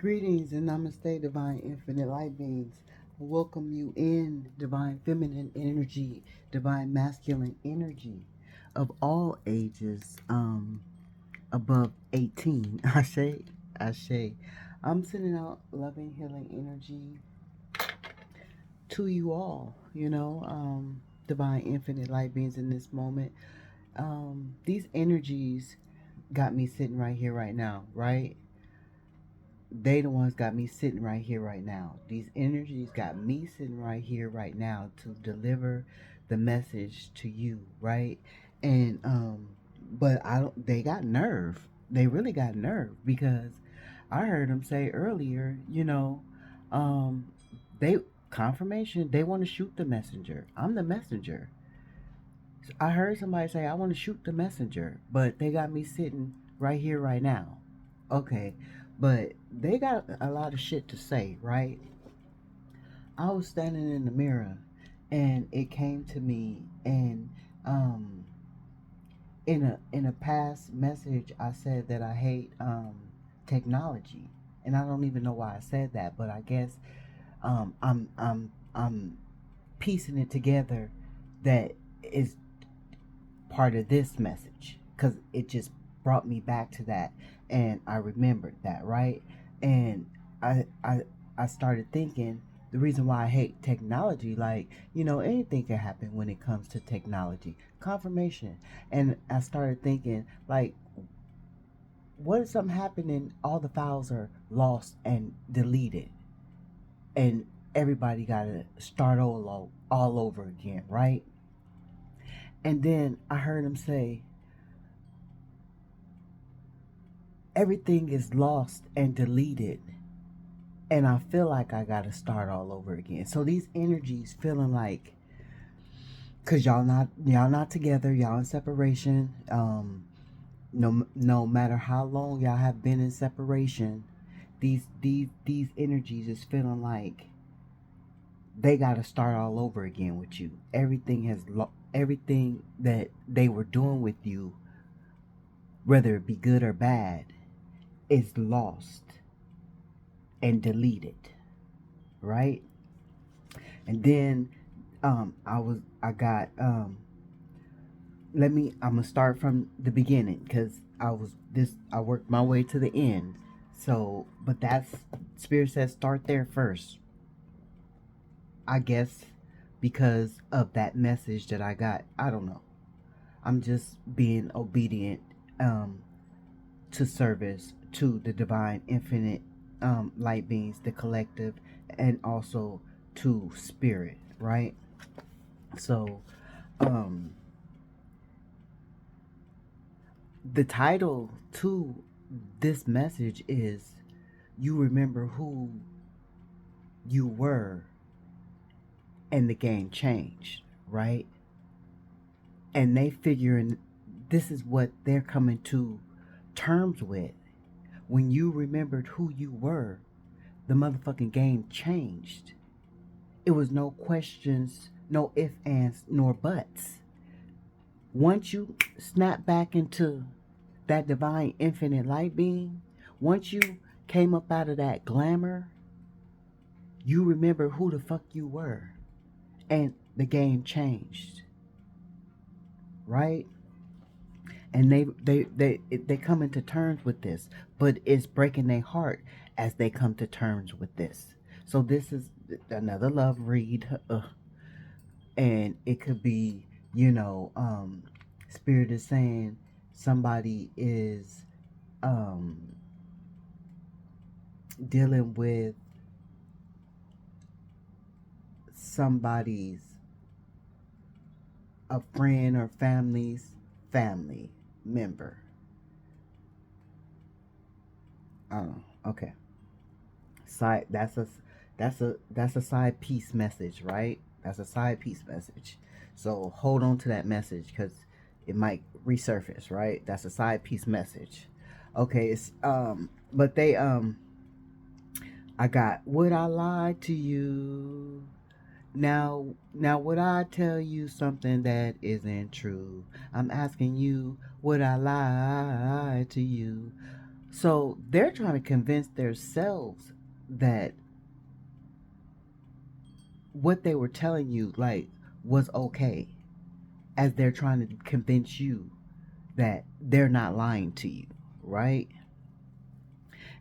Greetings and namaste, divine infinite light beings. Welcome you in divine feminine energy, divine masculine energy of all ages, above 18. Ashe, Ashe. I'm sending out loving, healing energy to you all, divine infinite light beings in this moment. These energies got me sitting right here, right now, right? They the ones got me sitting right here right now. These energies got me sitting right here right now to deliver the message to you, right? And but I don't they got nerve. They really got nerve because I heard them say earlier, um they confirmation they want to shoot the messenger. I'm the messenger. I heard somebody say I want to shoot the messenger, but they got me sitting right here right now. Okay, but they got a lot of shit to say, right? I was standing in the mirror and it came to me, and um in a past message I said that I hate technology. And I don't even know why I said that, but I guess I'm piecing it together that is part of this message because it just brought me back to that, and I remembered that, right? And I I I started thinking the reason why I hate technology, like, anything can happen when it comes to technology. Confirmation. And I started thinking, like, what if something happened and all the files are lost and deleted, and everybody got to start all over again, right? And then I heard him say, everything is lost and deleted, and I feel like I gotta start all over again. So these energies feeling like, cause y'all not together, y'all in separation. No matter how long y'all have been in separation, these energies is feeling like they gotta start all over again with you. Everything that they were doing with you, whether it be good or bad, is lost and deleted, right? And then I got I'm gonna start from the beginning because I worked my way to the end. So, but that's Spirit says start there first, I guess, because of that message that I got. I don't know. I'm just being obedient um to service to the divine infinite light beings, the collective, and also to spirit, right? So, um, the title to this message is "You Remember Who You Were, and the Game Changed," right? And they figuring this is what they're coming to terms with. When you remembered who you were, the motherfucking game changed. It was no questions, no ifs, ands, nor buts. Once you snap back into that divine infinite light being, once you came up out of that glamour, you remember who the fuck you were. And the game changed. Right? And they come into terms with this, but it's breaking their heart as they come to terms with this. So this is another love read, and it could be, Spirit is saying somebody is um, dealing with somebody's a friend or family's family member. I don't know. Okay, side that's a side piece message, right? That's a side piece message. So hold on to that message because it might resurface, right? That's a side piece message. Okay, it's but they I got, would I lie to you? Now would I tell you something that isn't true? I'm asking you, would I lie to you? So they're trying to convince themselves that what they were telling you, like, was okay, as they're trying to convince you that they're not lying to you, right?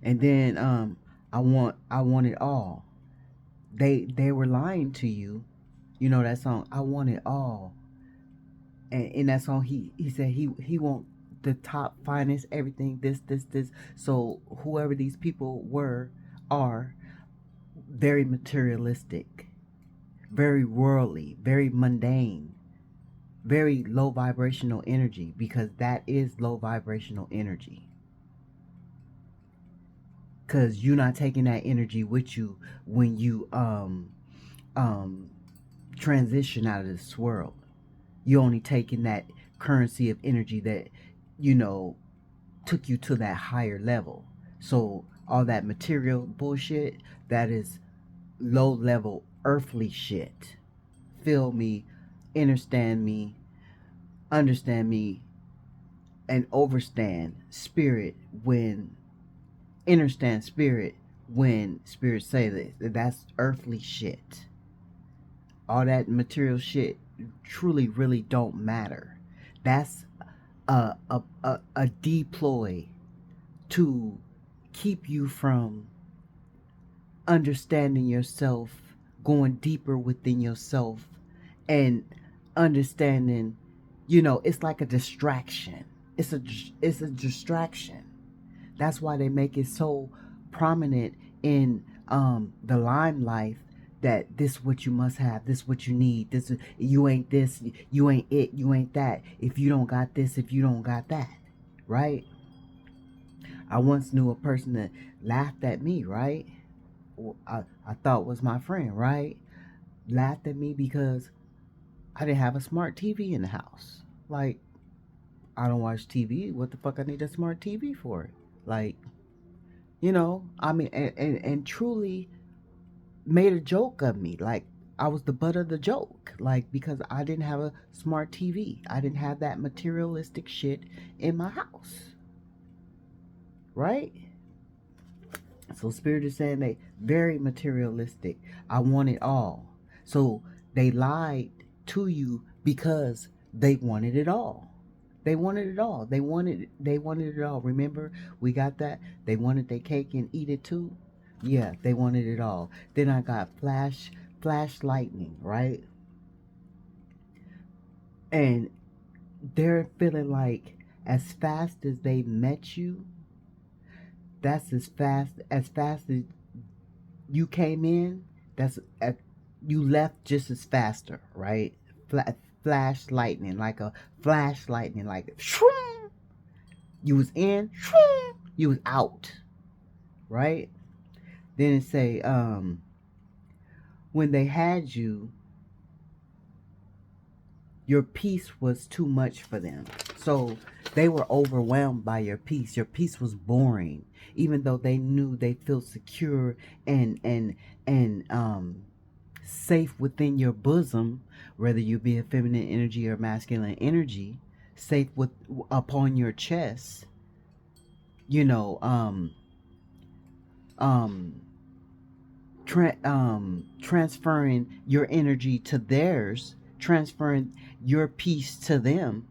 And then I want it all. They were lying to you. You know that song, I Want It All. And in that song, he said he want the top, finest, everything, this. So whoever these people are very materialistic, very worldly, very mundane, very low vibrational energy, because that is low vibrational energy. Because you're not taking that energy with you when you um transition out of this world. You only taking that currency of energy that, you know, took you to that higher level. So all that material bullshit, that is low level earthly shit. Feel me, understand me, and overstand spirit when understand spirit when spirit say this. That's earthly shit. All that material shit truly really don't matter. That's a deploy to keep you from understanding yourself, going deeper within yourself, and understanding, you know, it's like a distraction. It's a distraction. That's why they make it so prominent in the limelight, that this what you must have, this what you need, you ain't this, you ain't it, you ain't that, if you don't got this, if you don't got that, right? I once knew a person that laughed at me, right? I thought was my friend, right? Laughed at me because I didn't have a smart TV in the house. Like, I don't watch TV. What the fuck I need a smart TV for? Like, you know, I mean, and truly made a joke of me. Like, I was the butt of the joke. Like, because I didn't have a smart TV. I didn't have that materialistic shit in my house. Right? So spirit is saying they very materialistic. I want it all. So they lied to you because they wanted it all. They wanted it all. They wanted it all. Remember, we got that? They wanted their cake and eat it too. Yeah, they wanted it all. Then I got flash lightning, right? And they're feeling like as fast as they met you, that's as fast as you came in, that's you left just as faster, right? Flash lightning, like a flash lightning, like shroom, you was in, shroom, you was out, right? Then it say, when they had you, your peace was too much for them. So they were overwhelmed by your peace. Your peace was boring, even though they knew they feel secure and safe within your bosom, whether you be a feminine energy or masculine energy, safe with upon your chest. You know, um, transferring your energy to theirs, transferring your peace to them,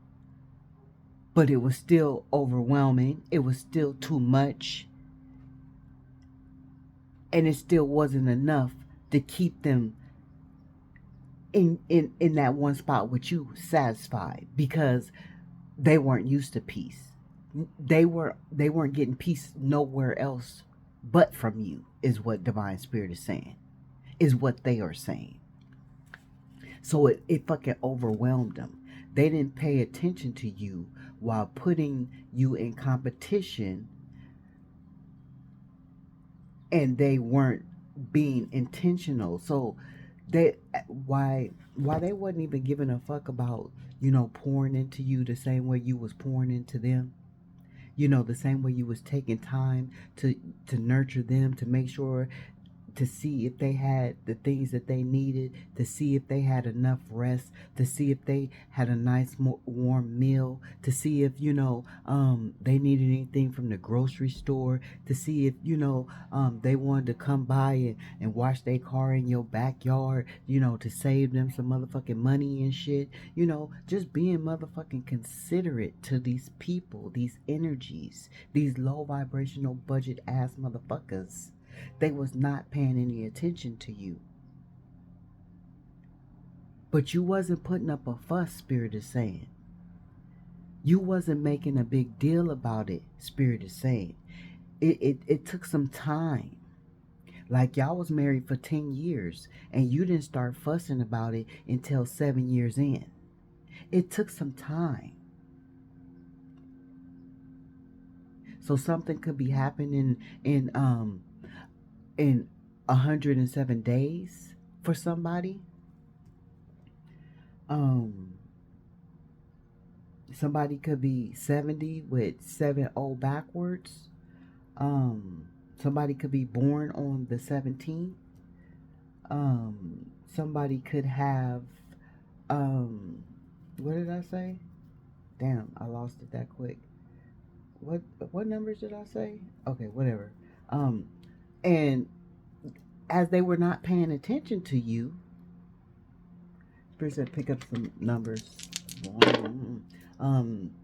but it was still overwhelming. It was still too much, and it still wasn't enough to keep them in that one spot with you satisfied, because they weren't used to peace. They weren't getting peace nowhere else but from you, is what divine spirit is saying, is what they are saying. So it fucking overwhelmed them. They didn't pay attention to you while putting you in competition, and they weren't being intentional. So they why they wasn't even giving a fuck about, you know, pouring into you the same way you was pouring into them. You know, the same way you was taking time to nurture them, to make sure to see if they had the things that they needed, to see if they had enough rest, to see if they had a nice warm meal, to see if, they needed anything from the grocery store, to see if, they wanted to come by and wash their car in your backyard, to save them some motherfucking money and shit. Just being motherfucking considerate to these people, these energies, these low vibrational budget ass motherfuckers. They was not paying any attention to you. But you wasn't putting up a fuss, Spirit is saying. You wasn't making a big deal about it, Spirit is saying. It took some time. Like y'all was married for 10 years and you didn't start fussing about it until 7 years in. It took some time. So something could be happening in 107 days for somebody. Somebody could be 70 with 7 backwards. Somebody could be born on the 17th. Somebody could have what did I say? Damn, I lost it that quick. What numbers did I say? Okay, whatever. And as they were not paying attention to you, Spirit said pick up some numbers.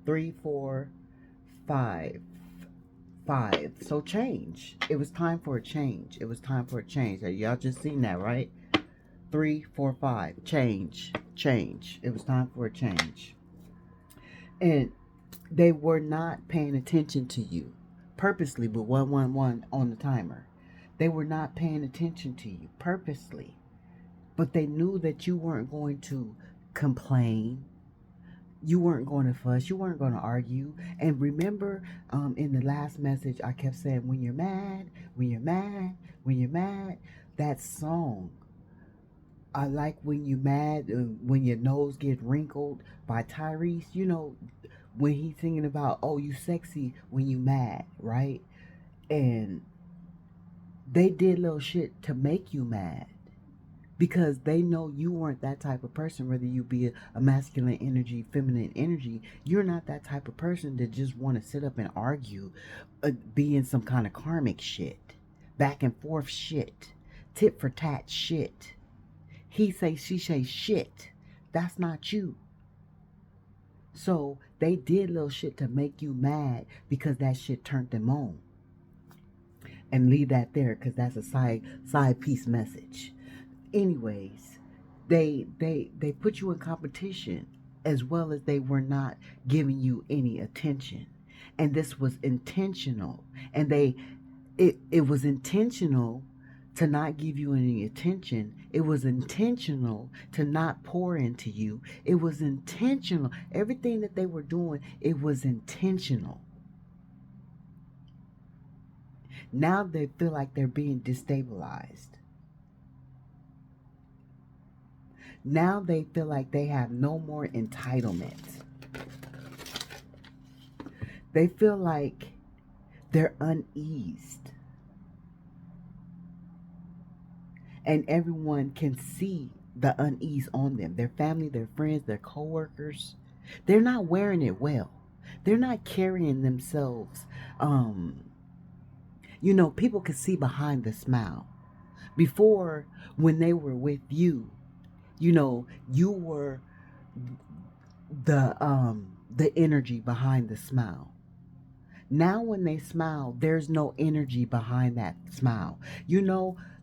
3, 4, 5. So change. It was time for a change. Y'all just seen that, right? 3, 4, 5. Change. It was time for a change. And they were not paying attention to you purposely with 111 on the timer. They were not paying attention to you purposely. But they knew that you weren't going to complain. You weren't going to fuss. You weren't going to argue. And remember, in the last message, I kept saying, when you're mad, that song. I like When You Mad, When Your Nose Get Wrinkled by Tyrese. When he's singing about, oh, you sexy when you mad, right? And they did little shit to make you mad. Because they know you weren't that type of person, whether you be a masculine energy, feminine energy. You're not that type of person that just want to sit up and argue, be in some kind of karmic shit, back and forth shit, tit for tat shit. He say, she say shit. That's not you. So they did little shit to make you mad because that shit turned them on. And leave that there because that's a side piece message. Anyways, they put you in competition as well as they were not giving you any attention. And this was intentional. And it was intentional to not give you any attention. It was intentional to not pour into you. It was intentional. Everything that they were doing, it was intentional. Now they feel like they're being destabilized. Now they feel like they have no more entitlement. They feel like they're uneased. And everyone can see the unease on them. Their family, their friends, their coworkers. They're not wearing it well. They're not carrying themselves. People can see behind the smile. Before, when they were with you, you were the energy behind the smile. Now when they smile, there's no energy behind that smile.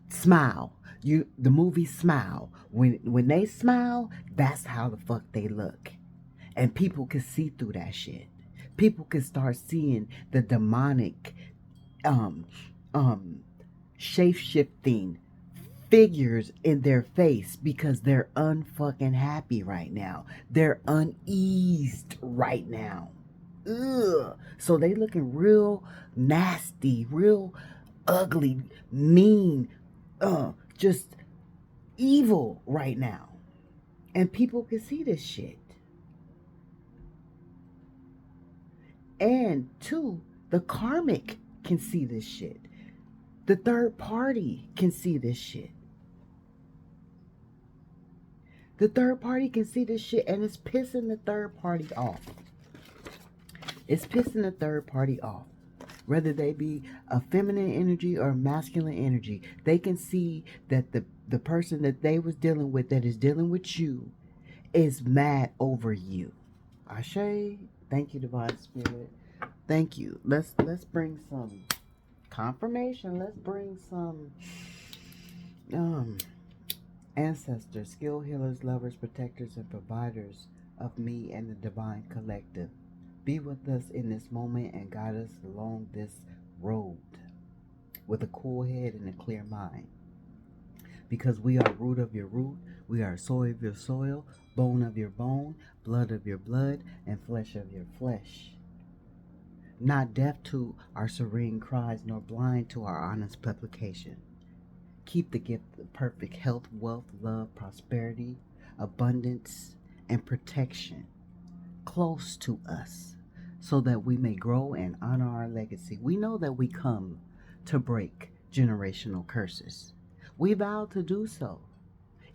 Smile. The movie Smile. When they smile, that's how the fuck they look. And people can see through that shit. People can start seeing the demonic shape-shifting figures in their face because they're unfucking happy right now. They're uneased right now. Ugh. So they looking real nasty, real ugly, mean, just evil right now. And people can see this shit. And two, the karmic can see this shit. The third party can see this shit. The third party can see this shit, and it's pissing the third party off. It's pissing the third party off. Whether they be a feminine energy or masculine energy, they can see that the person that they was dealing with, that is dealing with you, is mad over you. Ashe, thank you, Divine Spirit. Thank you. Let's bring some confirmation. Let's bring some ancestors, skill healers, lovers, protectors, and providers of me and the divine collective. Be with us in this moment and guide us along this road with a cool head and a clear mind. Because we are root of your root, we are soil of your soil, bone of your bone, blood of your blood, and flesh of your flesh. Not deaf to our serene cries, nor blind to our honest supplication. Keep the gift of perfect health, wealth, love, prosperity, abundance, and protection close to us, so that we may grow and honor our legacy. We know that we come to break generational curses. We vow to do so.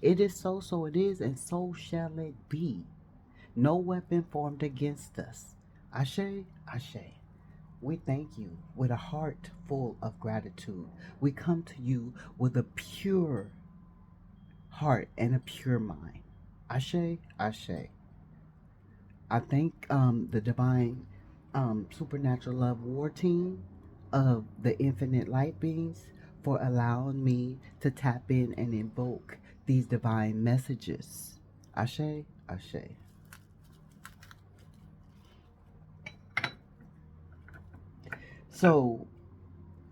It is so, so it is, and so shall it be. No weapon formed against us. Ashe, ashe. We thank you with a heart full of gratitude. We come to you with a pure heart and a pure mind. Ashe, ashe. I thank the divine supernatural love war team of the infinite light beings for allowing me to tap in and invoke these divine messages. Ashe, ashe. So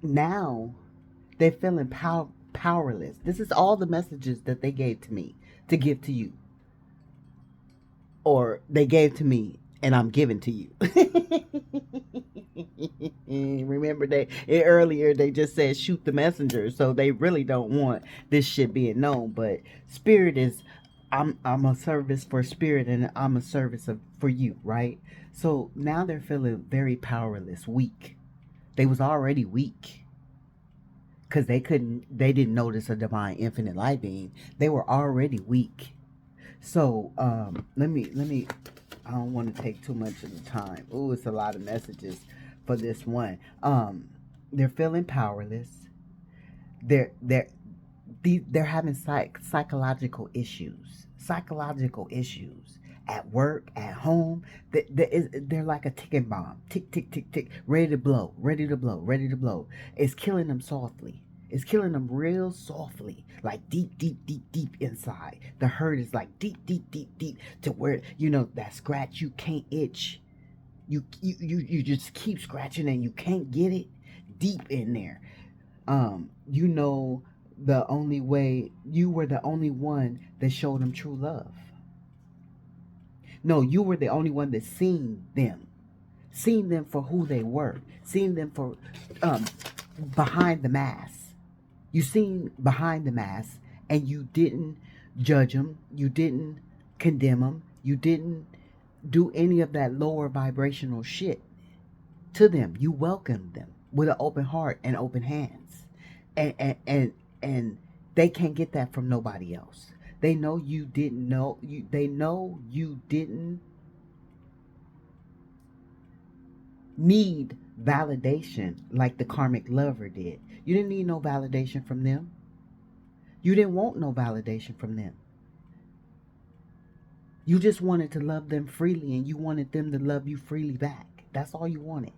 now they're feeling powerless. This is all the messages that they gave to me to give to you. Or they gave to me and I'm giving to you. Remember earlier they just said shoot the messenger, so they really don't want this shit being known. But spirit is, I'm a service for spirit, and I'm a service for you, right? So now they're feeling very powerless, weak. They was already weak because they didn't notice a divine infinite light being. They were already weak. So let me I don't want to take too much of the time. Ooh, it's a lot of messages for this one. They're feeling powerless. They're having psychological issues. Psychological issues at work, at home. They're like a ticking bomb. Tick, tick, tick, tick. Ready to blow. Ready to blow. Ready to blow. It's killing them softly. It's killing them real softly, like deep, deep, deep, deep inside. The hurt is like deep, deep, deep, deep, to where, you know, that scratch you can't itch. You just keep scratching and you can't get it deep in there. You know, the only way, you were the only one that showed them true love. No, you were the only one that seen them for who they were, seen them for behind the mask. You seen behind the mask, and you didn't judge them. You didn't condemn them. You didn't do any of that lower vibrational shit to them. You welcomed them with an open heart and open hands, and they can't get that from nobody else. They know you didn't know you. They know you didn't need validation like the karmic lover did. You didn't need no validation from them. You didn't want no validation from them. You just wanted to love them freely, and you wanted them to love you freely back. That's all you wanted.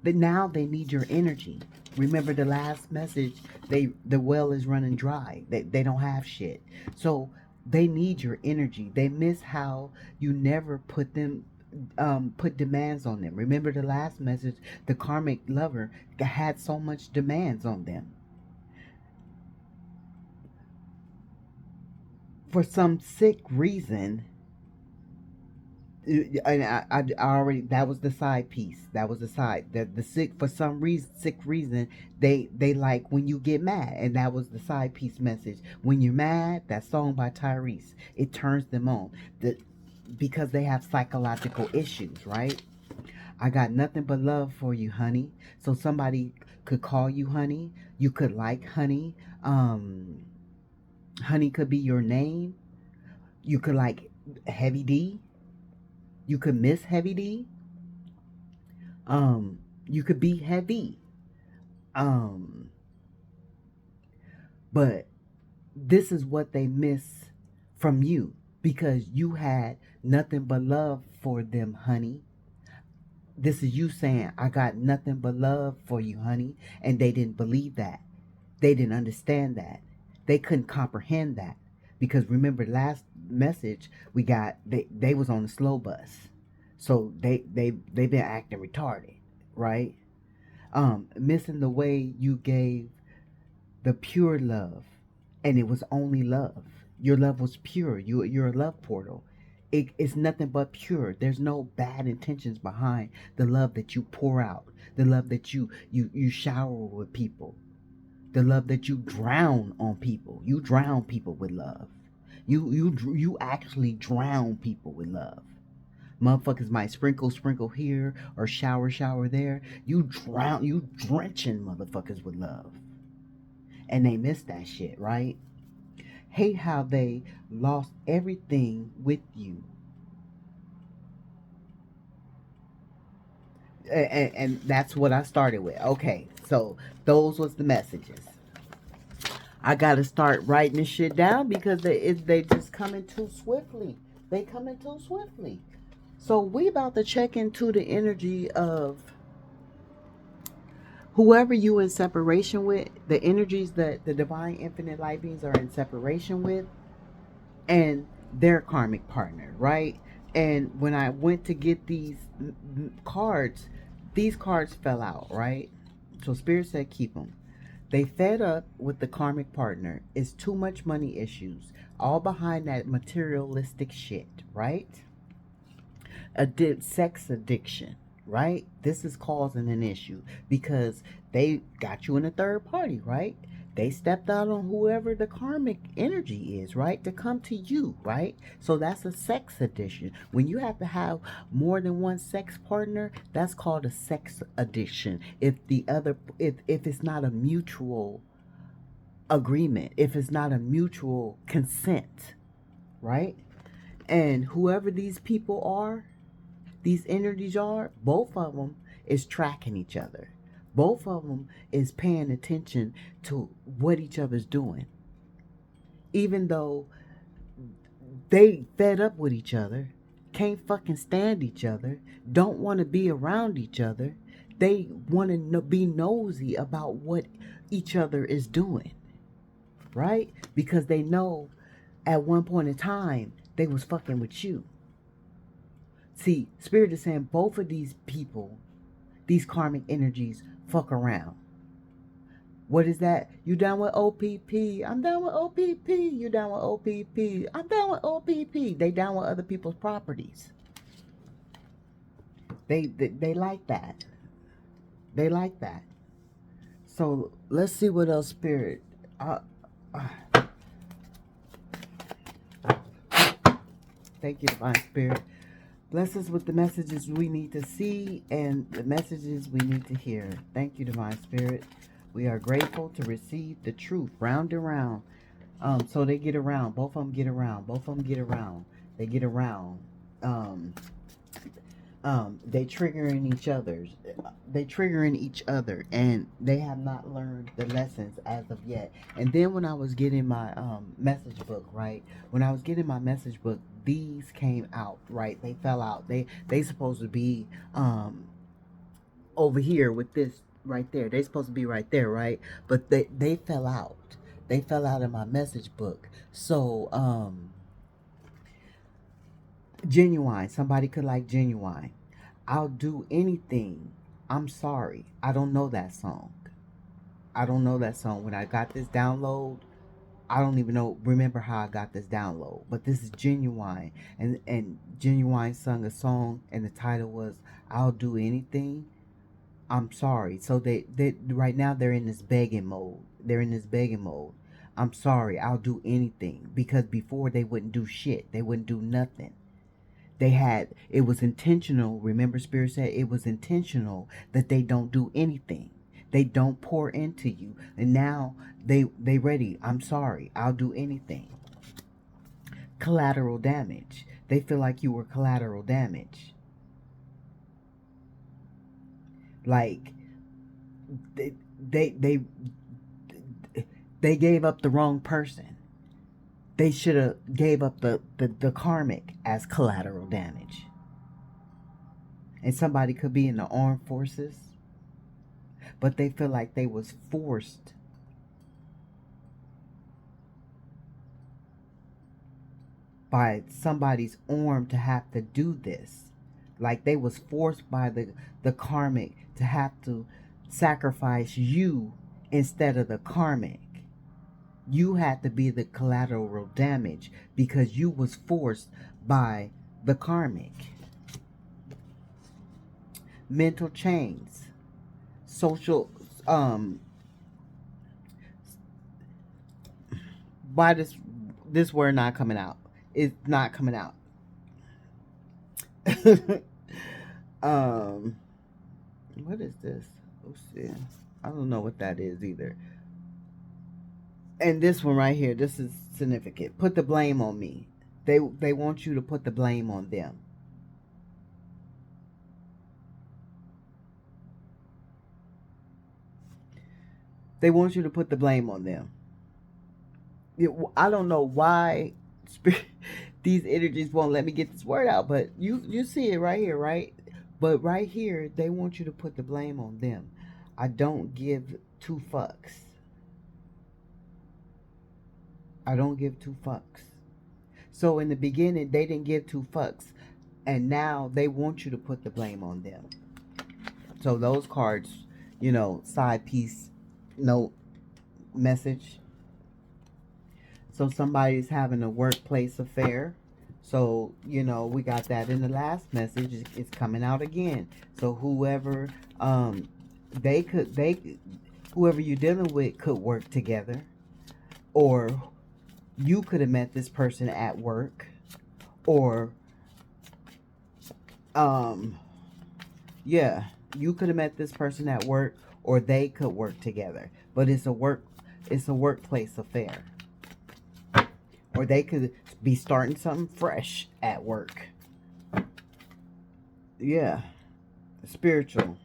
Now they need your energy. Remember the last message, the well is running dry. They don't have shit. So they need your energy. They miss how you never put demands on them. Remember the last message, the karmic lover had so much demands on them. For some sick reason, and I already, that was the side piece. That was the side. The sick, for some sick reason, they like when you get mad, and that was the side piece message. When you're mad, that song by Tyrese, it turns them on. Because they have psychological issues, right? I got nothing but love for you, honey. So somebody could call you honey. You could like honey. Honey could be your name. You could like Heavy D. You could miss Heavy D. You could be heavy. Um, but this is what they miss from you because you had nothing but love for them, honey. This is you saying, I got nothing but love for you, honey. And they didn't believe that. They didn't understand that. They couldn't comprehend that. Because remember last message we got, they was on the slow bus. So they've been acting retarded, right? Missing the way you gave the pure love, and it was only love. Your love was pure. You're a love portal. It's nothing but pure. There's no bad intentions behind the love that you pour out, the love that you shower with people, the love that you drown on people. You drown people with love. You actually drown people with love. Motherfuckers might sprinkle here or shower there. You drenching motherfuckers with love. And they miss that shit, right? Hate how they lost everything with you. And that's what I started with. Okay, so those was the messages. I gotta start writing this shit down because they just coming too swiftly. They coming too swiftly. So we about to check into the energy of whoever you in separation with, the energies that the divine infinite light beings are in separation with, and their karmic partner, right? And when I went to get cards, these cards fell out, right? So Spirit said keep them. They fed up with the karmic partner. It's too much money issues, all behind that materialistic shit, right? Sex addiction, right? This is causing an issue because they got you in a third party, right? They stepped out on whoever the karmic energy is, right? To come to you, right? So that's a sex addiction. When you have to have more than one sex partner, that's called a sex addiction. If it's not a mutual agreement, if it's not a mutual consent, right? And whoever these people are, these energies are, both of them is tracking each other. Both of them is paying attention to what each other's doing. Even though they fed up with each other, can't fucking stand each other, don't want to be around each other, they want to be nosy about what each other is doing, right? Because they know at one point in time they was fucking with you. See, Spirit is saying both of these people, these karmic energies, fuck around. What is that? You down with OPP? I'm down with OPP. You down with OPP? I'm down with OPP. They down with other people's properties. They like that. They like that. So let's see what else Spirit. Thank you, Divine Spirit. Bless us with the messages we need to see and the messages we need to hear. Thank you, Divine Spirit. We are grateful to receive the truth round and round. So they get around. Both of them get around. Both of them get around. They get around. They triggering each other's. They triggering each other, and they have not learned the lessons as of yet. And then when I was getting my message book, right? When I was getting my message book, these came out, right? They fell out. They supposed to be over here with this right there. They supposed to be right there, right? But they fell out. They fell out of my message book. So Genuine. Somebody could like Genuine. I'll do anything. I'm sorry. I don't know that song. I don't know that song. When I got this download, I don't even remember how I got this download. But this is Genuine. And Genuine sung a song and the title was I'll Do Anything. I'm sorry. So they right now they're in this begging mode. They're in this begging mode. I'm sorry. I'll do anything. Because before they wouldn't do shit. They wouldn't do nothing. It was intentional. Remember, Spirit said it was intentional that they don't do anything. They don't pour into you. And now they ready. I'm sorry. I'll do anything. Collateral damage. They feel like you were collateral damage. Like they they they, they gave up the wrong person. They should have gave up the karmic as collateral damage. And somebody could be in the armed forces, but they feel like they was forced by somebody's arm to have to do this. Like they was forced by the karmic to have to sacrifice you instead of the karmic. You had to be the collateral damage because you was forced by the karmic. Mental chains. Social why this word not coming out? It's not coming out. What is this? Oh shit. I don't know what that is either. And this one right here, this is significant. Put the blame on me. They want you to put the blame on them. They want you to put the blame on them. I don't know why these energies won't let me get this word out, but you see it right here, right? But right here, they want you to put the blame on them. I don't give two fucks. I don't give two fucks. So in the beginning, they didn't give two fucks. And now they want you to put the blame on them. So those cards, side piece, note, message. So somebody's having a workplace affair. So, we got that in the last message. It's coming out again. So whoever, whoever you're dealing with could work together. Or you could have met this person at work. Or, you could have met this person at work, or they could work together. But it's a workplace affair. Or they could be starting something fresh at work. Yeah. Spiritual.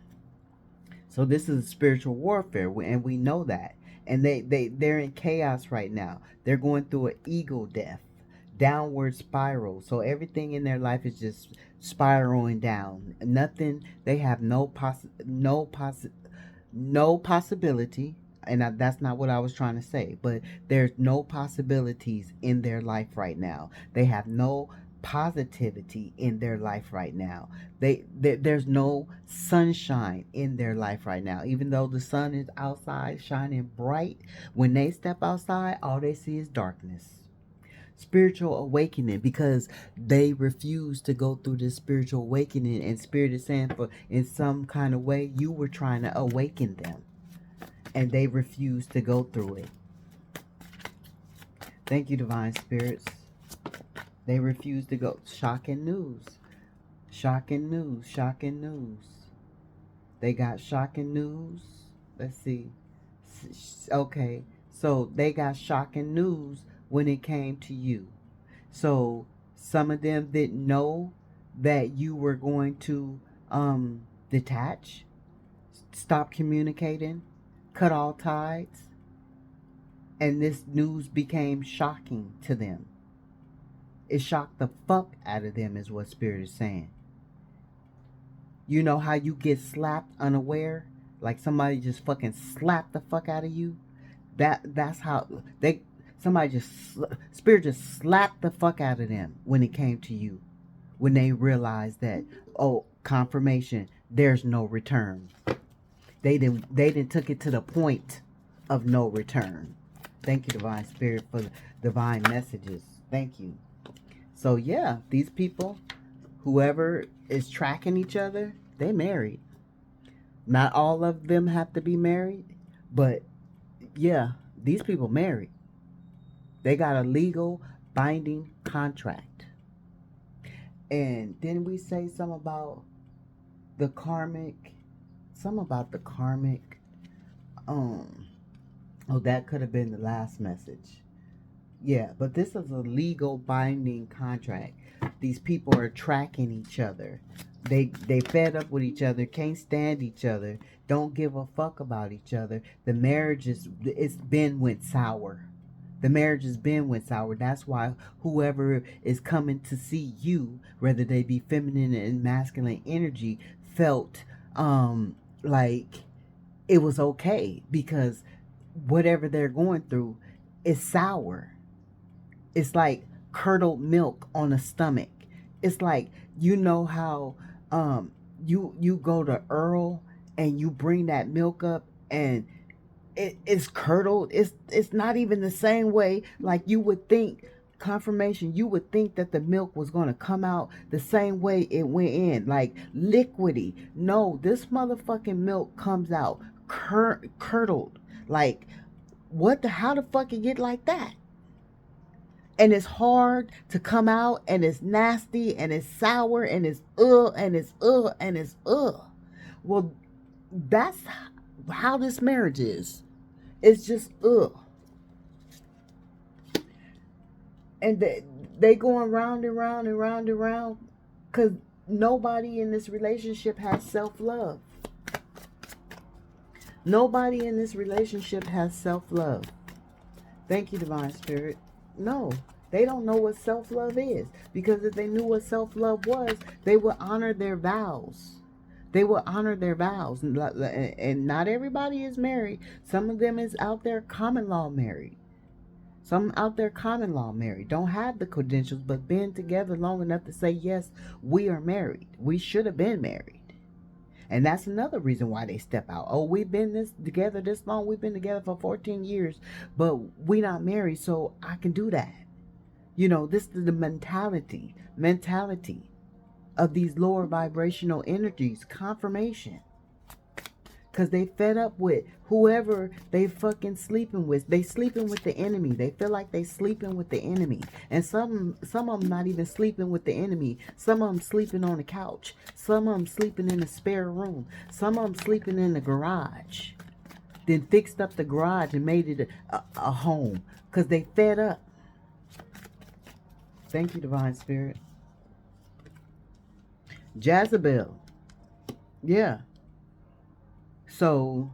So this is spiritual warfare, and we know that. And they're in chaos right now. They're going through an ego death, downward spiral. So everything in their life is just spiraling down. Nothing. They have no possibility. And that's not what I was trying to say. But there's no possibilities in their life right now. They have no positivity in their life right now. There's no sunshine in their life right now. Even though the sun is outside shining bright, when they step outside, all they see is darkness. Spiritual awakening, because they refuse to go through this spiritual awakening, and Spirit is saying, for in some kind of way you were trying to awaken them, and they refuse to go through it. Thank you, Divine Spirits. They refuse to go. Shocking news. Shocking news. Shocking news. They got shocking news. Let's see. Okay. So they got shocking news when it came to you. So some of them didn't know that you were going to detach, stop communicating, cut all ties, and this news became shocking to them. It shocked the fuck out of them, is what Spirit is saying. You know how you get slapped unaware? Like somebody just fucking slapped the fuck out of you? That's how Spirit just slapped the fuck out of them when it came to you. When they realized that, confirmation, there's no return. They didn't took it to the point of no return. Thank you, Divine Spirit, for the divine messages. Thank you. So yeah, these people, whoever is tracking each other, they married. Not all of them have to be married, but yeah, these people married. They got a legal binding contract. And then we say something about the karmic, some about the karmic. Um, oh, that could have been the last message. Yeah, but this is a legal binding contract. These people are tracking each other. They fed up with each other, can't stand each other, don't give a fuck about each other. The marriage is it's been went sour. The marriage has been went sour. That's why whoever is coming to see you, whether they be feminine and masculine energy, felt like it was okay because whatever they're going through is sour. It's like curdled milk on a stomach. It's like, you know how you go to Earl and you bring that milk up and it's curdled. It's not even the same way like you would think. Confirmation, you would think that the milk was going to come out the same way it went in, like liquidy. No, this motherfucking milk comes out curdled. Like, how the fuck it get like that? And it's hard to come out, and it's nasty, and it's sour, and it's and it's and it's well, that's how this marriage is. It's just and they going round and round and round and round because nobody in this relationship has self-love. Nobody in this relationship has self-love. Thank you, Divine Spirit. No, they don't know what self-love is. Because if they knew what self-love was, they would honor their vows. They will honor their vows. And not everybody is married. Some of them is out there common law married. Some out there common law married. Don't have the credentials, but been together long enough to say, yes, we are married. We should have been married. And that's another reason why they step out. Oh, we've been together this long. We've been together for 14 years, but we not married, so I can do that. You know, this is the mentality of these lower vibrational energies. Confirmation. Because they fed up with whoever they fucking sleeping with. They sleeping with the enemy. They feel like they sleeping with the enemy. And some of them not even sleeping with the enemy. Some of them sleeping on the couch. Some of them sleeping in a spare room. Some of them sleeping in the garage. Then fixed up the garage and made it a home. Because they fed up. Thank you, Divine Spirit. Jezebel. Yeah. So,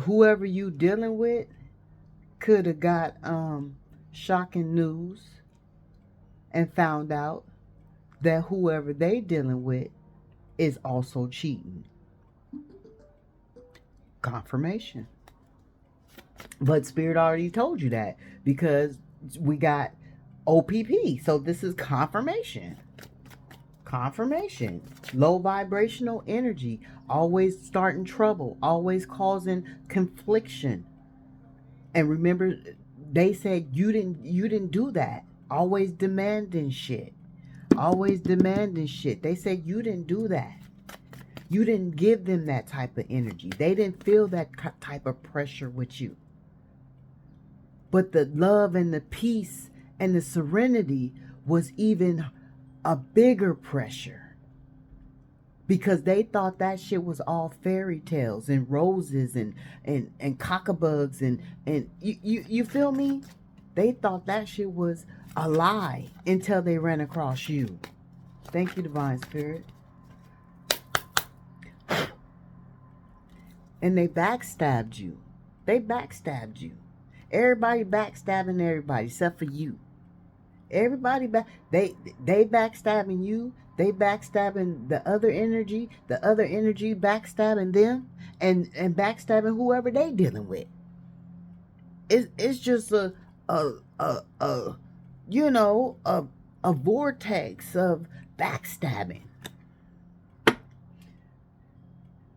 whoever you dealing with could have got shocking news and found out that whoever they dealing with is also cheating. Confirmation. But Spirit already told you that because we got OPP. So this is confirmation. Confirmation. Low vibrational energy, always starting trouble, always causing confliction. And remember, they said you didn't do that. Always demanding shit. Always demanding shit. They said you didn't do that. You didn't give them that type of energy. They didn't feel that type of pressure with you. But the love and the peace and the serenity was even a bigger pressure. Because they thought that shit was all fairy tales and roses and cockabugs and you feel me? They thought that shit was a lie until they ran across you. Thank you, Divine Spirit. And they backstabbed you. They backstabbed you. Everybody backstabbing everybody except for you. Everybody they backstabbing you. They backstabbing the other energy backstabbing them and backstabbing whoever they dealing with. It's just a you know, a vortex of backstabbing.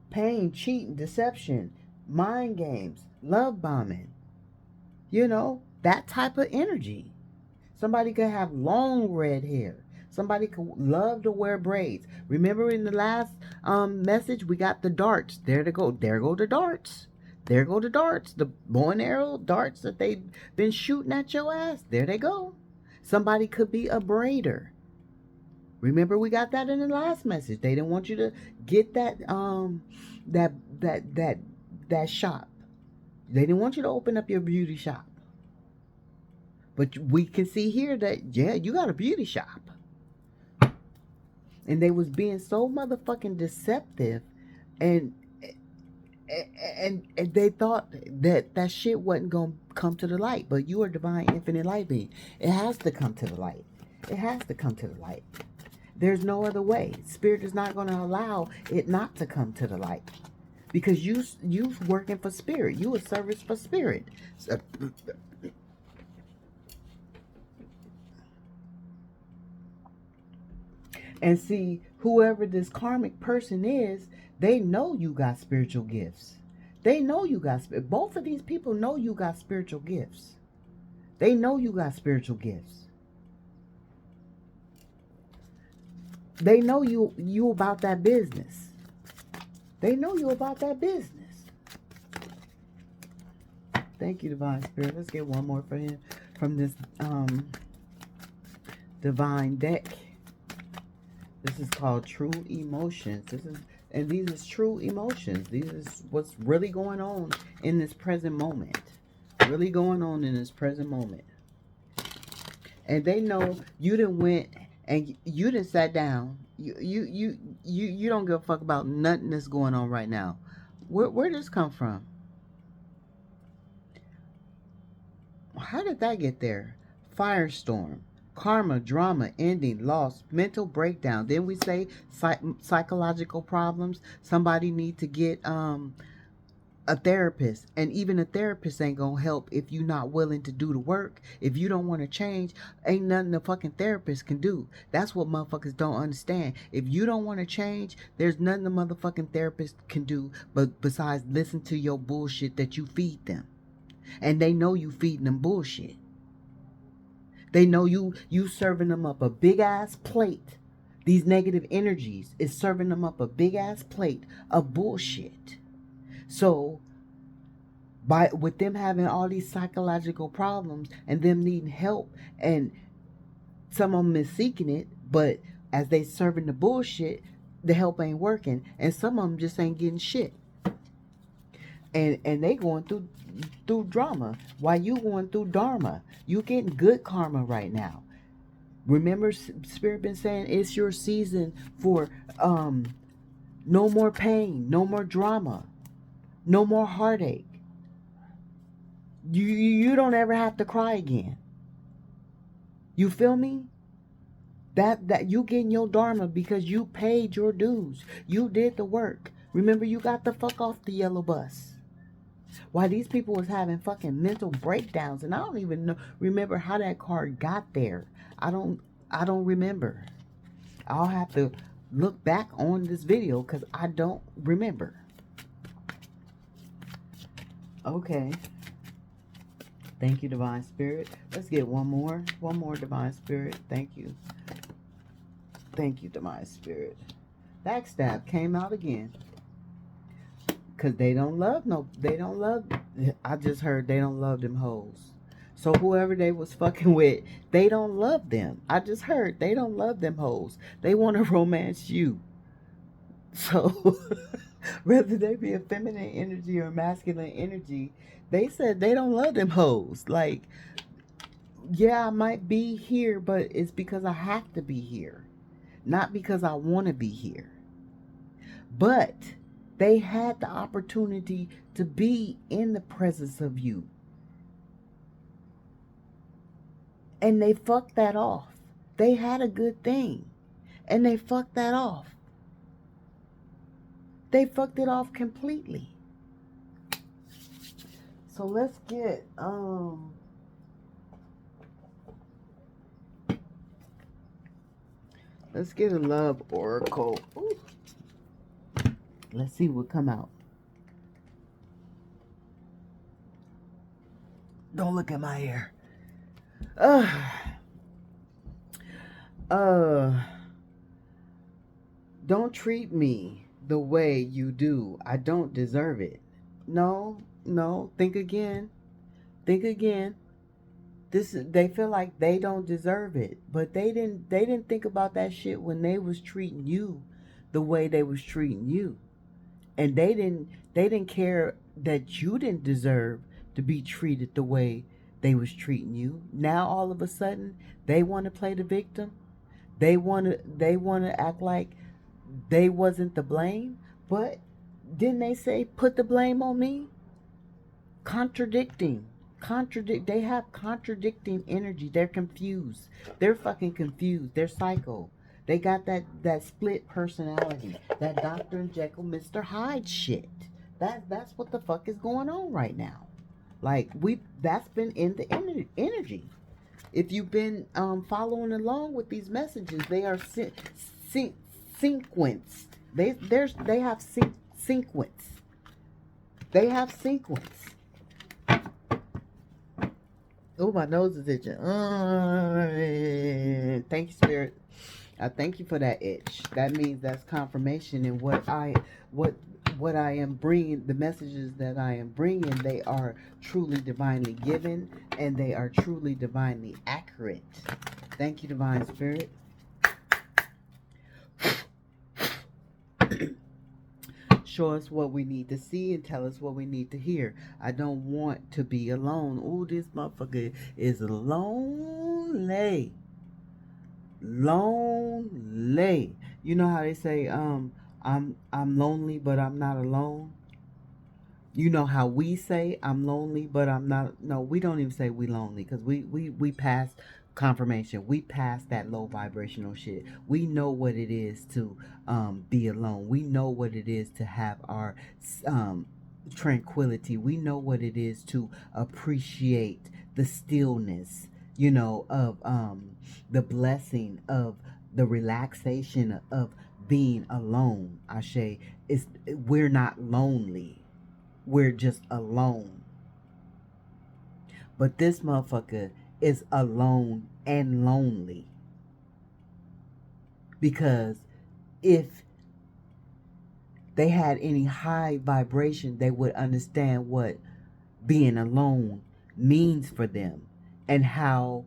Pain, cheating, deception, mind games, love bombing. You know, that type of energy. Somebody could have long red hair. Somebody could love to wear braids. Remember in the last message, we got the darts. There they go. There go the darts. There go the darts. The bow and arrow darts that they've been shooting at your ass. There they go. Somebody could be a braider. Remember, we got that in the last message. They didn't want you to get that that that shop. They didn't want you to open up your beauty shop. But we can see here that, yeah, you got a beauty shop. And they was being so motherfucking deceptive, and and they thought that that shit wasn't gonna come to the light. But you are divine infinite light being. It has to come to the light. It has to come to the light. There's no other way. Spirit is not going to allow it not to come to the light, because you working for spirit. You a service for spirit. So, and see, whoever this karmic person is, they know you got spiritual gifts. They know you got, both of these people know you got spiritual gifts. They know you got spiritual gifts. They know you about that business. They know you about that business. Thank you, Divine Spirit. Let's get one more for him from this divine deck. This is called True Emotions. These is true emotions. These is what's really going on in this present moment. Really going on in this present moment. And they know you done went and you done sat down. You don't give a fuck about nothing that's going on right now. Where did this come from? How did that get there? Firestorm, karma, drama, ending, loss, mental breakdown. Then we say psychological problems. Somebody need to get a therapist, and even a therapist ain't gonna help if you're not willing to do the work. If you don't want to change, ain't nothing a fucking therapist can do. That's what motherfuckers don't understand. If you don't want to change, there's nothing a motherfucking therapist can do but besides listen to your bullshit that you feed them. And they know you feeding them bullshit. They know you serving them up a big ass plate. These negative energies is serving them up a big ass plate of bullshit. So, with them having all these psychological problems and them needing help, and some of them is seeking it, but as they serving the bullshit, the help ain't working, and some of them just ain't getting shit. And they going through drama while you going through dharma. You getting good karma right now. Remember, Spirit been saying it's your season for no more pain, no more drama, no more heartache. You don't ever have to cry again. You feel me? That you getting your dharma because you paid your dues. You did the work. Remember, you got the fuck off the yellow bus. While these people was having fucking mental breakdowns, and I don't even remember how that card got there. I don't remember. I'll have to look back on this video because I don't remember. Okay. Thank you, Divine Spirit. Let's get one more Divine Spirit. Thank you. Thank you, Divine Spirit. Backstab came out again. Because they don't love, I just heard they don't love them hoes. So whoever they was fucking with, they don't love them. I just heard they don't love them hoes. They want to romance you. So whether they be a feminine energy or masculine energy, they said they don't love them hoes. Like, yeah, I might be here, but it's because I have to be here. Not because I want to be here. But they had the opportunity to be in the presence of you. And they fucked that off. They had a good thing. And they fucked that off. They fucked it off completely. So let's get a love oracle. Ooh. Let's see what come out. Don't look at my hair. Don't treat me the way you do. I don't deserve it. No. Think again. Think again. They feel like they don't deserve it, but they didn't think about that shit when they was treating you the way they was treating you. And they didn't care that you didn't deserve to be treated the way they was treating you. Now all of a sudden they want to play the victim. They want to act like they wasn't the blame. But didn't they say put the blame on me? Contradicting. They have contradicting energy. They're confused. They're fucking confused. They're psycho. They got that split personality. That Dr. Jekyll, Mr. Hyde shit. That's what the fuck is going on right now. Like that's been in the energy. If you've been following along with these messages, they are sequenced. They have sequence. They have sequence. Oh, my nose is itching. Thank you, Spirit. I thank you for that itch. That means that's confirmation in what I am bringing. The messages that I am bringing, they are truly divinely given, and they are truly divinely accurate. Thank you, Divine Spirit. Show us what we need to see and tell us what we need to hear. I don't want to be alone. Ooh, this motherfucker is lonely. Lonely. You know how they say, I'm lonely, but I'm not alone. You know how we say I'm lonely, but I'm not. No, we don't even say we lonely, because we passed confirmation. We passed that low vibrational shit. We know what it is to be alone. We know what it is to have our tranquility. We know what it is to appreciate the stillness, of the blessing of the relaxation of being alone. Ashe, we're not lonely. We're just alone. But this motherfucker is alone and lonely. Because if they had any high vibration, they would understand what being alone means for them and how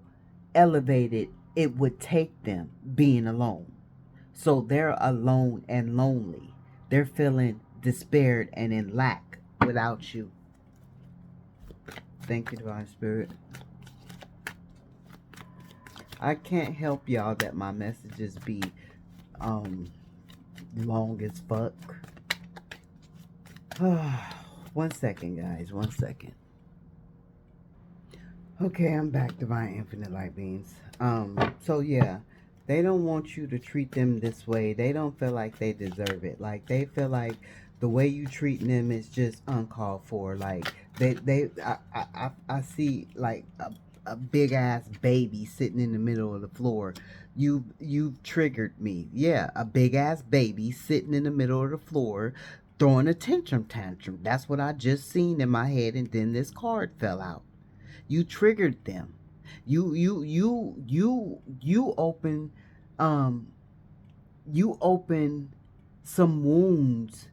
elevated it would take them being alone. So they're alone and lonely. They're feeling despaired and in lack without you. Thank you, Divine Spirit. I can't help y'all that my messages be long as fuck. 1 second, guys. 1 second. Okay, I'm back, Divine Infinite Light Beings. So yeah, they don't want you to treat them this way. They don't feel like they deserve it. Like, they feel like the way you treating them is just uncalled for. Like, I see like a big ass baby sitting in the middle of the floor. You've triggered me. Yeah, a big ass baby sitting in the middle of the floor throwing a tantrum. That's what I just seen in my head, and then this card fell out. You triggered them. You open some wounds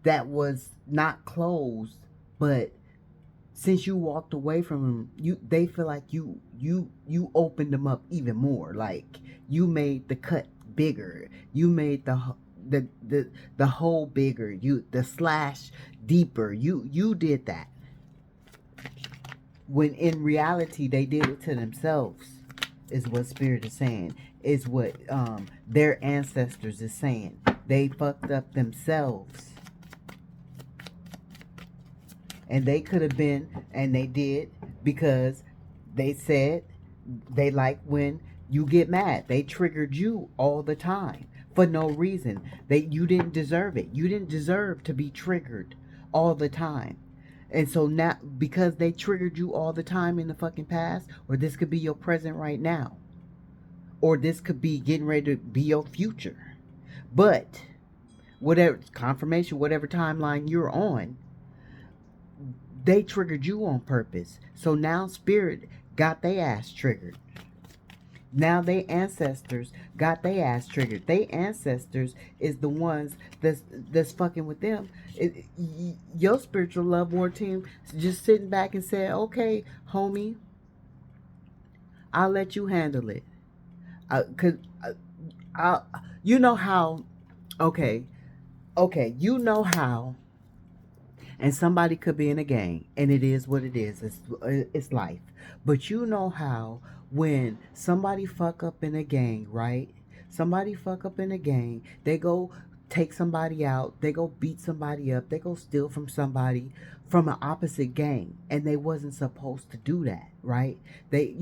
that was not closed, but since you walked away from them, they feel like you opened them up even more. Like, you made the cut bigger. You made the hole bigger. The slash deeper. You did that. When in reality they did it to themselves, is what Spirit is saying. Is what their ancestors is saying. They fucked up themselves. And they could have been, and they did, because they said they like when you get mad. They triggered you all the time for no reason. You didn't deserve it. You didn't deserve to be triggered all the time. And so now, because they triggered you all the time in the fucking past, or this could be your present right now, or this could be getting ready to be your future. But whatever confirmation, whatever timeline you're on, they triggered you on purpose. So now Spirit got their ass triggered. Now they ancestors got their ass triggered. They ancestors is the ones that's fucking with them. Your spiritual love war team just sitting back and said, okay, homie, I'll let you handle it. Cause I, you know how. Okay, you know how. And somebody could be in a gang, and it is what it is. It's life. But you know how when somebody fuck up in a gang, right? Somebody fuck up in a gang, they go take somebody out, they go beat somebody up, they go steal from somebody from an opposite gang, and they wasn't supposed to do that, right? They,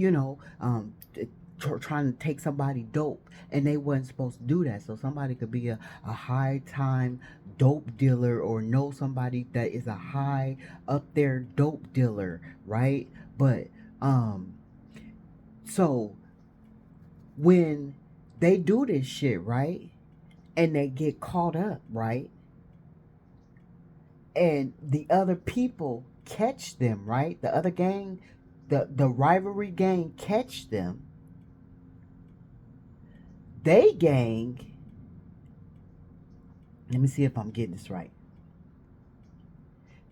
trying to take somebody dope, and they wasn't supposed to do that. So somebody could be a high time dope dealer, or know somebody that is a high up there dope dealer, right? But so when they do this shit, right, and they get caught up, right, and the other people catch them, right, the other gang, the rivalry gang catch them, they gang, let me see if I'm getting this right,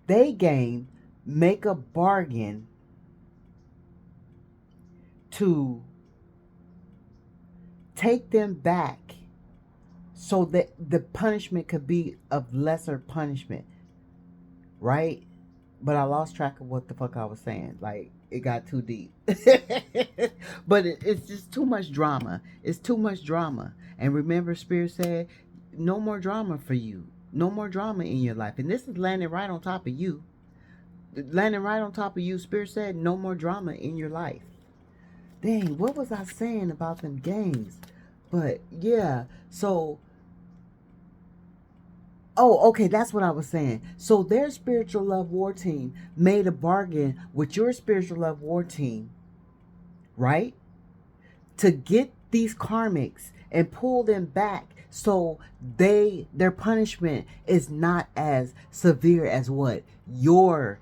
they gang make a bargain to take them back so that the punishment could be of lesser punishment, right? But I lost track of what the fuck I was saying. Like, it got too deep. But it's just too much drama. It's too much drama. And remember, Spirit said, no more drama for you. No more drama in your life. And this is landing right on top of you. Landing right on top of you. Spirit said, no more drama in your life. Dang, what was I saying about them gangs? But yeah, so, oh, okay, that's what I was saying. So their spiritual love war team made a bargain with your spiritual love war team, right? To get these karmics and pull them back so their punishment is not as severe as what your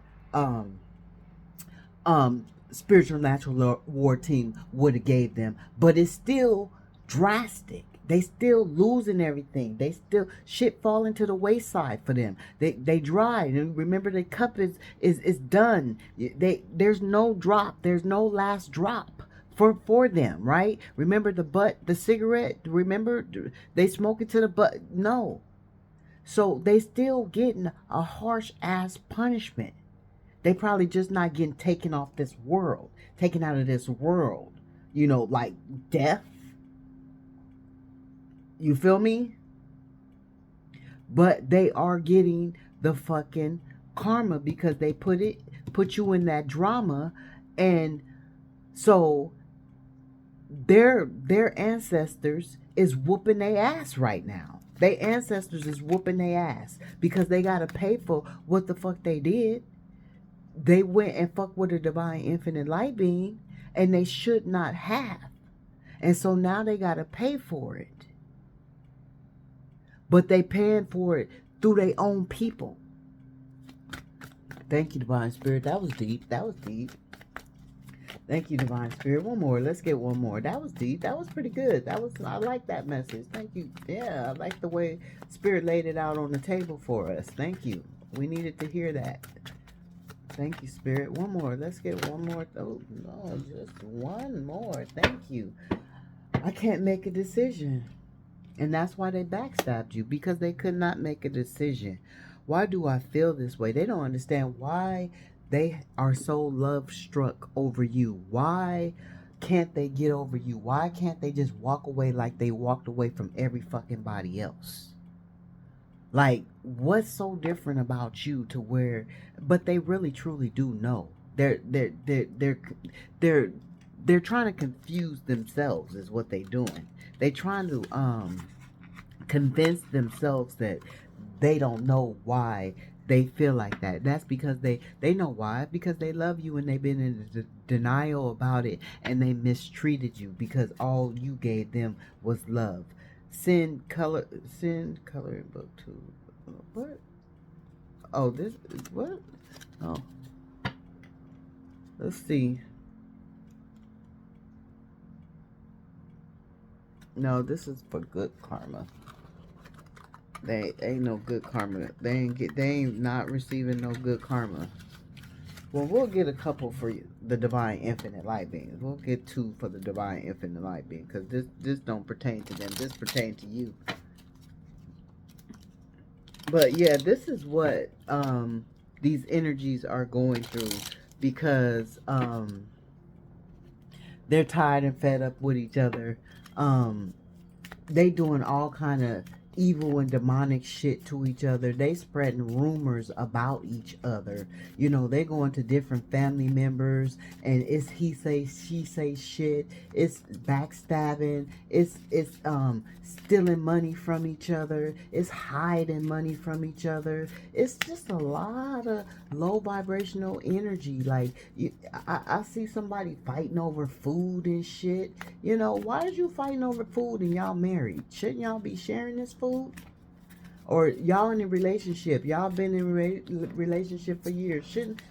spiritual natural war team would have gave them, but it's still drastic. They still losing everything. They still shit falling to the wayside for them. They dry. And remember, the cup is done. There's no drop. There's no last drop for them, right? Remember the cigarette. Remember, they smoke it to the butt. No, so they still getting a harsh ass punishment. They probably just not getting taken off this world, taken out of this world, like death. You feel me? But they are getting the fucking karma because they put you in that drama. And so their ancestors is whooping their ass right now. Their ancestors is whooping their ass because they got to pay for what the fuck they did. They went and fucked with a divine infinite light being, and they should not have. And so now they got to pay for it. But they paying for it through their own people. Thank you, Divine Spirit. That was deep. That was deep. Thank you, Divine Spirit. One more. Let's get one more. That was deep. That was pretty good. I like that message. Thank you. Yeah, I like the way Spirit laid it out on the table for us. Thank you. We needed to hear that. Thank you, Spirit. One more. Let's get one more. Oh, no, just one more. Thank you. I can't make a decision. And that's why they backstabbed you, because they could not make a decision. Why do I feel this way? They don't understand why they are so love struck over you. Why can't they get over you? Why can't they just walk away like they walked away from every fucking body else? Like, what's so different about you to where? But they really truly do know. They're trying to confuse themselves is what they're doing. They trying to convince themselves that they don't know why they feel like that. That's because they know why. Because they love you and they've been in denial about it, and they mistreated you because all you gave them was love. Sin coloring book 2. What? Oh, this what? Oh, let's see. No, this is for good karma. They ain't no good karma. They ain't not receiving no good karma. Well, we'll get a couple for you, the divine infinite light beings. We'll get 2 for the divine infinite light being, because this don't pertain to them. This pertain to you. But yeah, this is what these energies are going through, because they're tired and fed up with each other. They doing all kind of evil and demonic shit to each other. They spreading rumors about each other. You know, they going to different family members, and it's he say she say shit. It's backstabbing. It's stealing money from each other. It's hiding money from each other. It's just a lot of low vibrational energy. Like I see somebody fighting over food and shit. You know, why is you fighting over food and y'all married? Shouldn't y'all be sharing this food? Or y'all in a relationship? Y'all been in a relationship for years.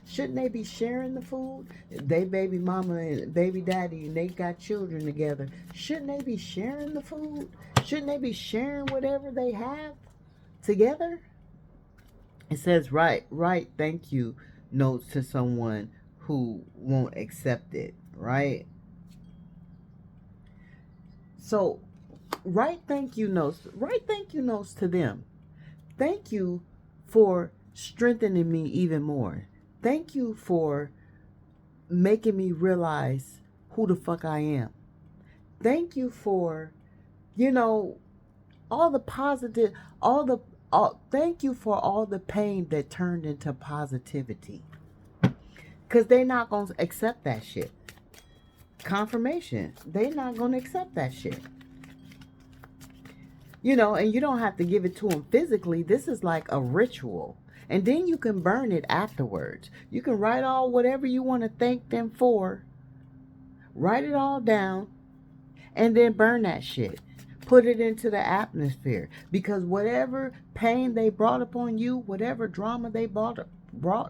Shouldn't they be sharing the food? They baby mama and baby daddy, and they got children together. Shouldn't they be sharing the food? Shouldn't they be sharing whatever they have together? It says write thank you notes to someone who won't accept it, right? So write thank you notes to them. Thank you for strengthening me even more. Thank you for making me realize who the fuck I am. Thank you for, you know, all the positive, thank you for all the pain that turned into positivity. Because they're not going to accept that shit. Confirmation. They're not going to accept that shit. You know, and you don't have to give it to them physically. This is like a ritual. And then you can burn it afterwards. You can write all whatever you want to thank them for. Write it all down. And then burn that shit. Put it into the atmosphere. Because whatever pain they brought upon you, whatever drama they brought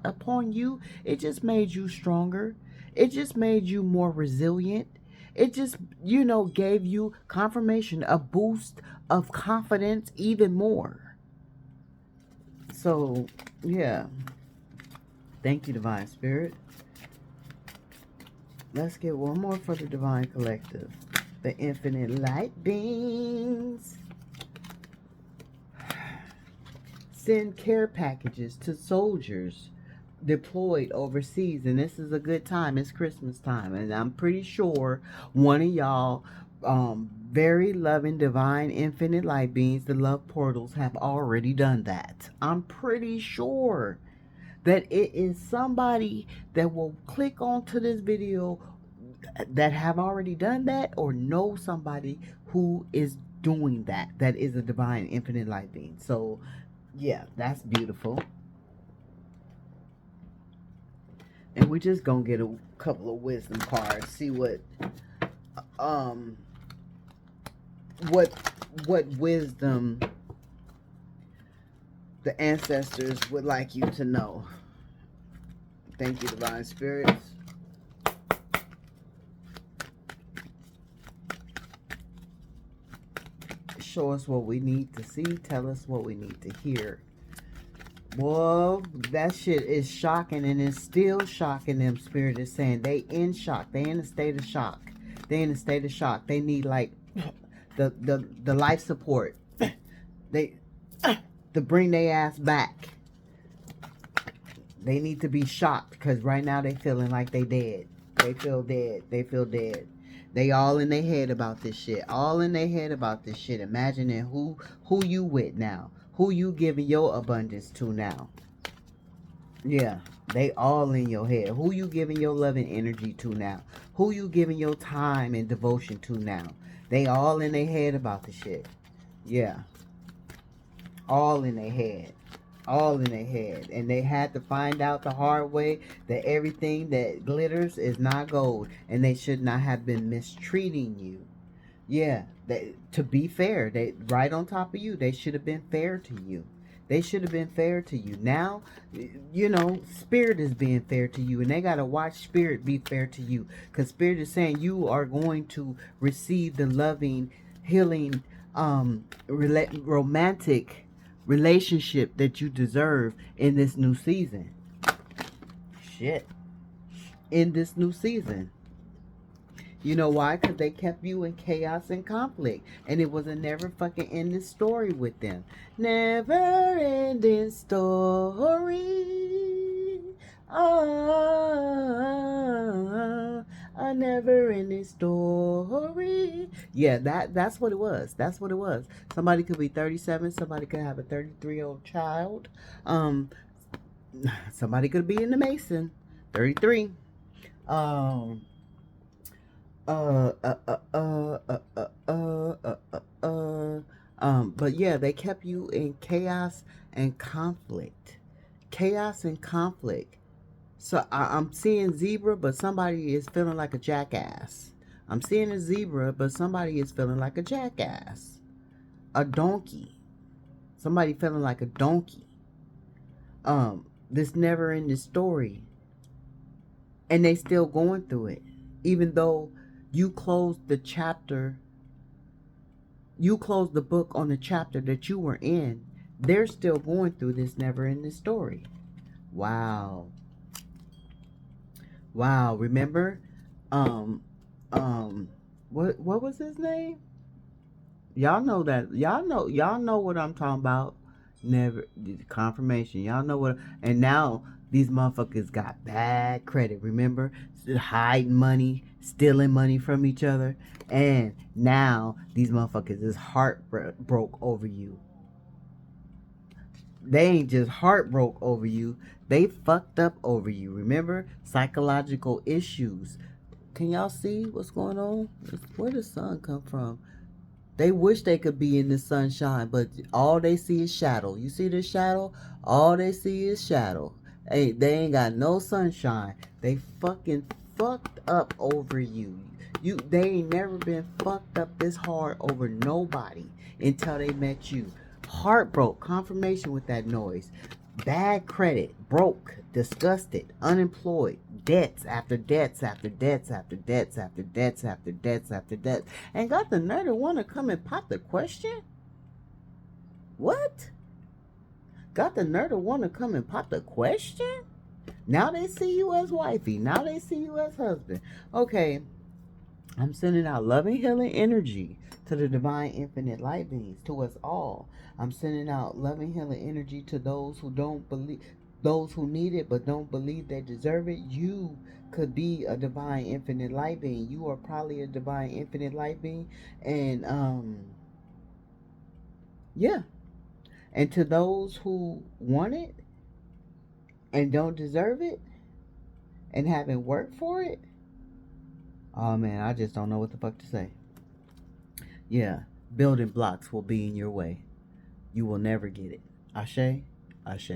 upon you, it just made you stronger. It just made you more resilient. It just, you know, gave you confirmation, a boost of confidence even more. So, yeah. Thank you, Divine Spirit. Let's get one more for the Divine Collective. The Infinite Light Beings. Send care packages to soldiers deployed overseas, and this is a good time. It's Christmas time, and I'm pretty sure one of y'all very loving divine infinite light beings, the love portals, have already done that. I'm pretty sure that it is somebody that will click onto this video that have already done that, or know somebody who is doing that is a divine infinite light being. So yeah, that's beautiful. And we're just gonna get a couple of wisdom cards, see what wisdom the ancestors would like you to know. Thank you, Divine Spirits. Show us what we need to see. Tell us what we need to hear. Well, that shit is shocking, and it's still shocking them. Spirit is saying they in shock. They in a state of shock. They in a state of shock. They need like the life support. They to bring their ass back. They need to be shocked, because right now they feeling like they dead. They feel dead. They feel dead. They all in their head about this shit. All in their head about this shit. Imagining who you with now. Who you giving your abundance to now. Yeah, they all in your head. Who you giving your loving energy to now. Who you giving your time and devotion to now. They all in their head about the shit. Yeah. All in their head. All in their head. And they had to find out the hard way that everything that glitters is not gold. And they should not have been mistreating you. Yeah, to be fair, they right on top of you. They should have been fair to you. They should have been fair to you. Now, you know, Spirit is being fair to you, and they got to watch Spirit be fair to you, because Spirit is saying you are going to receive the loving, healing, romantic relationship that you deserve in this new season. Shit. in this new season. You know why? Because they kept you in chaos and conflict. And it was a never fucking ending story with them. Never ending story. Ah, a never ending story. Yeah, that's what it was. That's what it was. Somebody could be 37. Somebody could have a 33-year-old child. Um, Somebody could be in the Mason. 33. Um, uh, uh, uh, uh, uh, uh, uh, uh, but yeah, they kept you in chaos and conflict. Chaos and conflict. So I'm seeing zebra, but somebody is feeling like a jackass. I'm seeing a zebra, but somebody is feeling like a jackass. A donkey. Somebody feeling like a donkey. This never ending story. And they still going through it. Even though you closed the chapter, you closed the book on the chapter that you were in, they're still going through this never ending story. Wow. Wow. Remember? Um, what was his name? Y'all know that. Y'all know what I'm talking about. Never confirmation. Y'all know what. And now these motherfuckers got bad credit. Remember, hiding money, stealing money from each other, and now these motherfuckers is heartbroke over you. They ain't just heartbroke over you. They fucked up over you. Remember, psychological issues. Can y'all see what's going on? Where does the sun come from? They wish they could be in the sunshine, but all they see is shadow. You see this shadow? All they see is shadow. Hey, they ain't got no sunshine. They fucking fucked up over you. They ain't never been fucked up this hard over nobody until they met you. Heartbroke, confirmation with that noise. Bad credit, broke, disgusted, unemployed, debts after debts after debts after debts after debts after debts after debts, and got the nerve to want to come and pop the question? What? Got the nerve to want to come and pop the question? Now they see you as wifey. Now they see you as husband. Okay, I'm sending out loving healing energy to the divine infinite light beings, to us all. I'm sending out loving healing energy to those who don't believe, those who need it but don't believe they deserve it. You could be a divine infinite light being. You are probably a divine infinite light being. And yeah. And to those who want it and don't deserve it and haven't worked for it, oh man, I just don't know what the fuck to say. Yeah, building blocks will be in your way. You will never get it. Ashe, Ashe.